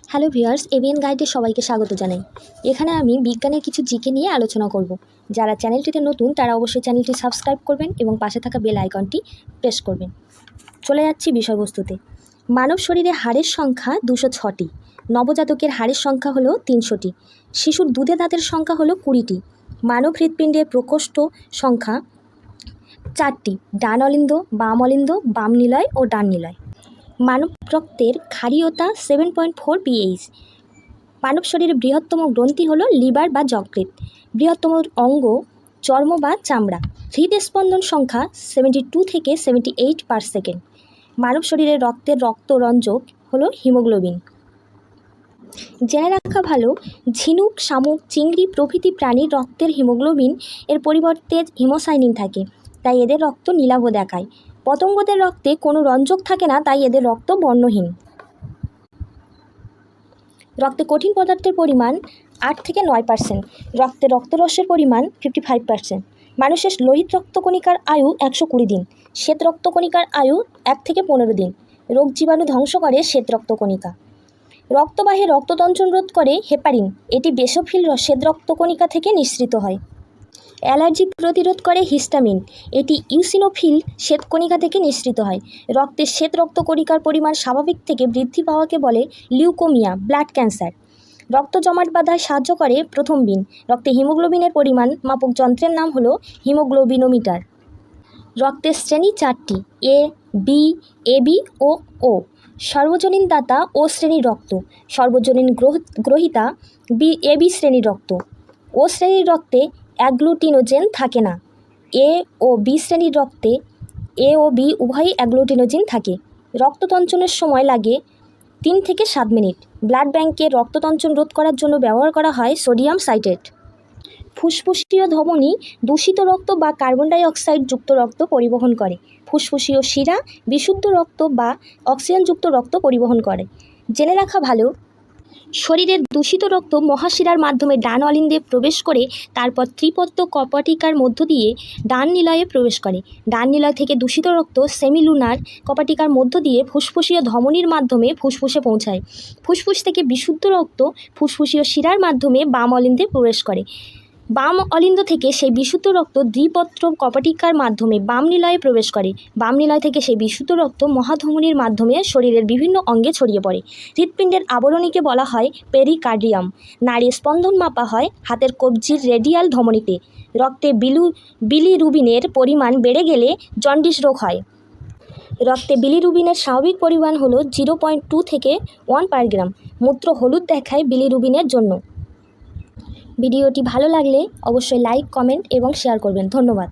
Hello viewers, ABN গাইডে সবাইকে স্বাগত জানাই। এখানে আমি বিজ্ঞানের কিছু জিকে নিয়ে আলোচনা করব। যারা চ্যানেলটিতে নতুন তারা অবশ্যই চ্যানেলটি সাবস্ক্রাইব করবেন এবং পাশে থাকা বেল আইকনটি প্রেস করবেন। চলে যাচ্ছি বিষয়বস্তুতে। মানব শরীরে হাড়ের সংখ্যা 206টি, নবজাতকের হাড়ের সংখ্যা হলো 300টি, শিশুর দুধে দাঁতের সংখ্যা হলো 20টি, মানব হৃৎপিণ্ডের প্রকোষ্ঠ সংখ্যা 4টি, ডান অলিন্দ, বাম অলিন্দ, বাম নিলয় ও ডান নিলয়। মানব রক্তের ক্ষারীয়তা 7.4 pH। মানব শরীরে বৃহত্তম গ্রন্থি হলো লিভার বা যকৃৎ। বৃহত্তম অঙ্গ চর্ম বা চামড়া। হৃদস্পন্দন সংখ্যা 72 থেকে 78/সেকেন্ড। মানব শরীরে রক্তের রক্তরঞ্জক হলো হিমোগ্লোবিন। জেনে রাখা ভালো, ঝিনুক, শামুক, চিংড়ি প্রভৃতি প্রাণীর রক্তের হিমোগ্লোবিন এর পরিবর্তে হিমোসাইনিন থাকে, তাই এদের রক্ত নীলাভ দেখায়। পতঙ্গদের রক্তে কোনো রঞ্জক থাকে না, তাই এদের রক্ত বর্ণহীন। রক্তে কঠিন পদার্থের পরিমাণ 8 থেকে 9%। রক্তে রক্তরসের পরিমাণ 55%। মানুষের লোহিত রক্তকণিকার আয়ু 120 দিন। শ্বেত রক্তকণিকার আয়ু 1 থেকে 15 দিন। রোগ জীবাণু ধ্বংস করে শ্বেত রক্তকণিকা। রক্তবাহে রক্ততঞ্চন রোধ করে হেপারিন, এটি বেসোফিল শ্বেত রক্তকণিকা থেকে নিঃসৃত হয়। অ্যালার্জি প্রতিরোধ করে হিস্টামিন, এটি ইউসিনোফিল শ্বেতকণিকা থেকে নিঃসৃত হয়। রক্তে শ্বেত রক্তকণিকার পরিমাণ স্বাভাবিক থেকে বৃদ্ধি পাওয়াকে বলে লিউকোমিয়া, ব্লাড ক্যান্সার। রক্ত জমাট বাঁধায় সাহায্য করে প্রথম বিন। রক্তে হিমোগ্লোবিনের পরিমাণ মাপক যন্ত্রের নাম হলো হিমোগ্লোবিনোমিটার। রক্তের শ্রেণী 4টি, এ, বি, এবি ও ও। সর্বজনীন দাতা ও শ্রেণীর রক্ত। সর্বজনীন গ্রহিতা এবি শ্রেণীর রক্ত। ও শ্রেণীর রক্তে অ্যাগ্লুটিনোজেন থাকে না। এ ও বি শ্রেণীর রক্তে এ ও বি উভয়ই অ্যাগ্লুটিনোজেন থাকে। রক্ততঞ্চনের সময় লাগে 3 থেকে 7 মিনিট। ব্লাড ব্যাংকে রক্ততঞ্চন রোধ করার জন্য ব্যবহার করা হয় সোডিয়াম সাইট্রেট। ফুসফুসীয় ধমনী দূষিত রক্ত বা কার্বন ডাই অক্সাইড যুক্ত রক্ত পরিবহন করে। ফুসফুসীয় শিরা বিশুদ্ধ রক্ত বা অক্সিজেনযুক্ত রক্ত পরিবহন করে। জেনে রাখা ভালো, শরীরের দূষিত রক্ত মহাশিরার মাধ্যমে ডান অলিন্দে প্রবেশ করে তারপর ত্রিপত্র কপাটিকার মধ্য দিয়ে ডান নিলয়ে প্রবেশ করে। ডান নিলয় থেকে দূষিত রক্ত সেমিলুনার কপাটিকার মধ্য দিয়ে ফুসফুসীয় ধমনীর মাধ্যমে ফুসফুসে পৌঁছায়। ফুসফুস থেকে বিশুদ্ধ রক্ত ফুসফুসীয় শিরার মাধ্যমে বাম অলিন্দে প্রবেশ করে। বাম অলিন্দ থেকে সেই বিশুদ্ধ রক্ত দ্বিপত্র কপাটিকার মাধ্যমে বাম নিলয়ে প্রবেশ করে। বাম নিলয় থেকে সেই বিশুদ্ধ রক্ত মহাধমনীর মাধ্যমে শরীরের বিভিন্ন অঙ্গে ছড়িয়ে পড়ে। হৃৎপিণ্ডের আবরণীকে বলা হয় পেরিকার্ডিয়াম। নাড়ির স্পন্দন মাপা হয় হাতের কবজির রেডিয়াল ধমনীতে। রক্তে বিলিরুবিনের পরিমাণ বেড়ে গেলে জন্ডিস রোগ হয়। রক্তে বিলিরুবিনের স্বাভাবিক পরিমাণ হলো 0.2 থেকে 1/গ্রাম। মূত্র হলুদ দেখায় বিলিরুবিনের জন্য। ভিডিওটি ভালো লাগলে অবশ্যই লাইক, কমেন্ট এবং শেয়ার করবেন। ধন্যবাদ।